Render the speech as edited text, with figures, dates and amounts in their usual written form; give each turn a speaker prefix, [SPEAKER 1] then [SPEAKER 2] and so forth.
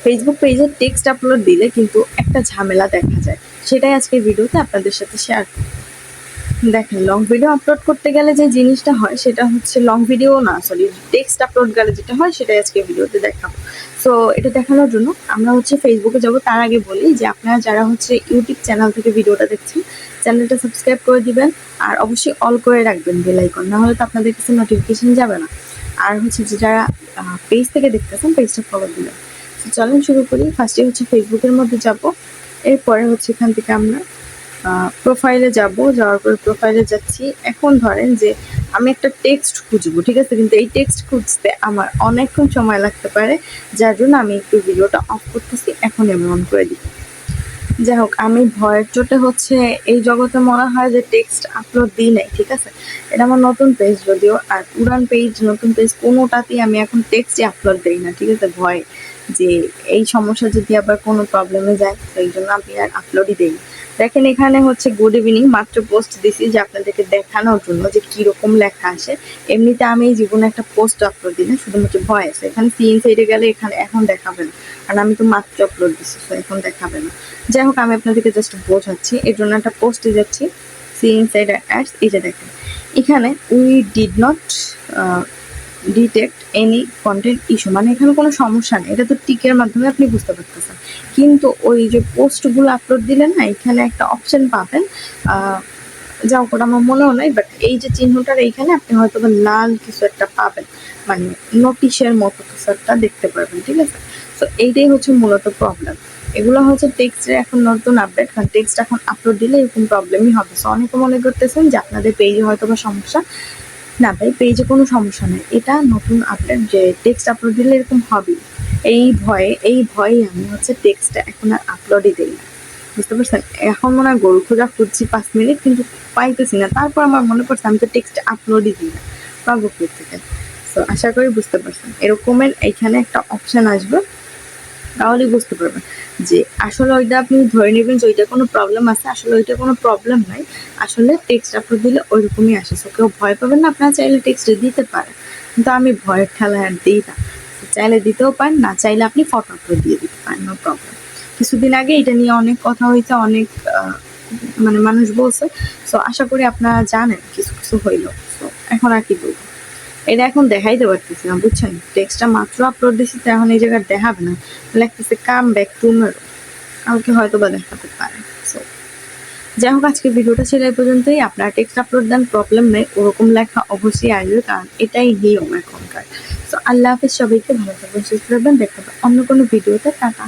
[SPEAKER 1] Facebook পেজে text upload দিলে কিন্তু একটা ঝামেলা দেখা যায়, সেটাই আজকের ভিডিওতে আপনাদের সাথে শেয়ার করব। দেখেন, লং ভিডিও আপলোড করতে গেলে যে জিনিসটা হয় সেটা হচ্ছে, লং ভিডিও না সরি টেক্সট আপলোড গেলে যেটা হয় সেটাই আজকে ভিডিওতে দেখাবো। সো এটা দেখানোর জন্য আমরা হচ্ছে ফেসবুকে যাব। তার আগে বলি যে আপনারা যারা হচ্ছে ইউটিউব চ্যানেল থেকে ভিডিওটা দেখছেন, চ্যানেলটা সাবস্ক্রাইব করে দিবেন আর অবশ্যই অল করে রাখবেন বেল আইকন, না হলে তো আপনাদের কাছে নোটিফিকেশন যাবে না। আর হচ্ছে যে যারা পেজ থেকে দেখতেছেন, পেজটা ফলো দিবেন। তো চলেন শুরু করি। ফার্স্টে হচ্ছে ফেসবুকের মধ্যে যাব, এরপরে হচ্ছে এখান থেকে আমরা প্রোফাইলে যাব। যাওয়ার পরে প্রোফাইলে যাচ্ছি। এখন ধরেন যে আমি একটা টেক্সট খুঁজবো, ঠিক আছে, কিন্তু এই টেক্সট খুঁজতে আমার অনেকক্ষণ সময় লাগতে পারে, যার জন্য আমি একটু ভিডিওটা অফ করতেছি, এখন আমি অন করে দিই। যাই হোক, আমি ভয়ের চোটে হচ্ছে এই জগতে মনে হয় যে টেক্সট আপলোড দিই নাই, ঠিক আছে। এটা আমার নতুন পেজ যদিও, আর পুরান পেজ নতুন পেজ কোনোটাতেই আমি এখন টেক্সটই আপলোড দিই না, ঠিক আছে, ভয়ে যে এই সমস্যা যদি আবার কোনো প্রবলেমে যায়, তো এই জন্য আমি আর আপলোডই দিই। দেখেন, এখানে হচ্ছে গুড ইভিনিং মাত্র পোস্ট দিছি যে আপনাদেরকে দেখানোর জন্য যে কিরকম লেখা আসে। এমনিতে আমি এই জীবনে একটা পোস্ট আপলোড দিই না, শুধুমাত্র ভয়েস। এখানে সিন সাইডে গেলে এখানে এখন দেখাবে না, কারণ আমি তো মাত্র আপলোড দিচ্ছি, তো এখন দেখাবে না। যাই হোক, আমি আপনাদেরকে জাস্ট বোঝাচ্ছি, এর জন্য একটা পোস্টে যাচ্ছি। সি ইনসাইড অ্যাডস, এই যে দেখেন এখানে we did not detect any content issue, মানে এখানে কোনো সমস্যা নেই। এটা তো টিকের মাধ্যমে আপনি বুঝতে পারতেছেন। কিন্তু ওই যে পোস্টগুলো আপলোড দিলেন না, এখানে একটা অপশন পাবেন, যা ওটা আমার মনেও নাই, বাট এই যে চিহ্নটার এইখানে আপনি হয়তো লাল কিছু একটা পাবেন, মানে নোটিশের মতো কিছু একটা দেখতে পারবেন, ঠিক আছে। তো এইটাই হচ্ছে মূলত প্রবলেম। এগুলো হচ্ছে টেক্সটের এখন নতুন আপডেট, কারণ টেক্সট এখন আপলোড দিলে এরকম প্রবলেমই হবে। সো অনেকে মনে করতেছেন যে আপনাদের পেজে হয়তো বা সমস্যা। না ভাই, পেজে কোনো সমস্যা নেই, এটা নতুন আপডেট যে টেক্সট আপলোড দিলে এরকম হবেই। এই ভয়ে আমি হচ্ছে টেক্সটটা এখন আর আপলোডই দিই না, বুঝতে পারছেন। এখন মনে হয় গরু খোঁজা খুঁজছি 5 মিনিট, কিন্তু পাইতেছি না। তারপর আমার মনে পড়ছে আমি তো টেক্সট আপলোডই দিই না, পাবো থেকে। সো আশা করি বুঝতে পারছেন, এরকমের এইখানে একটা অপশান আসবে, তাহলেই বুঝতে পারবেন যে আসলে ওইটা আপনি ধরে নেবেন যে ওইটা কোনো প্রবলেম আছে। আসলে ওইটা কোনো প্রবলেম নাই, আসলে টেক্সট আপলোড দিলে ওইরকমই আসে। সো কেউ ভয় পাবেন না, আপনারা চাইলে টেক্সট দিতে পারেন, কিন্তু আমি ভয়ের ঠেলায় আর দিই না। চাইলে দিতেও পারেন, না চাইলে আপনি ফটো আপলোড দিয়ে দিতে পারেন, নো প্রবলেম। কিছুদিন আগে এটা নিয়ে অনেক কথা হয়েছে, অনেক মানে মানুষ বলছে। সো আশা করি আপনারা জানেন কিছু কিছু হইলো। সো এখন আর কি বলবো, এটা এখন দেখাইতে পারতেছি না, বুঝছেন। টেক্সটটা মাত্র আপলোড দিছি, তো এখন এই জায়গায় দেখাবে না, লাগতেছে কাম ব্যাক টুমারো, কালকে হয়তো বা দেখাতে পারে। সো যাই হোক, আজকে ভিডিওটা ছিল এই পর্যন্তই। আপনারা টেক্সট আপলোড দেন, প্রবলেম নেই, ওরকম লেখা অবশ্যই আসবে, কারণ এটাই নিয়ম এখনকার। সো আল্লাহ হাফিজ, সবাইকে ভালো থাকবেন, সুস্থ থাকবেন। দেখতে পাবেন অন্য কোনো ভিডিওতে। টাটা।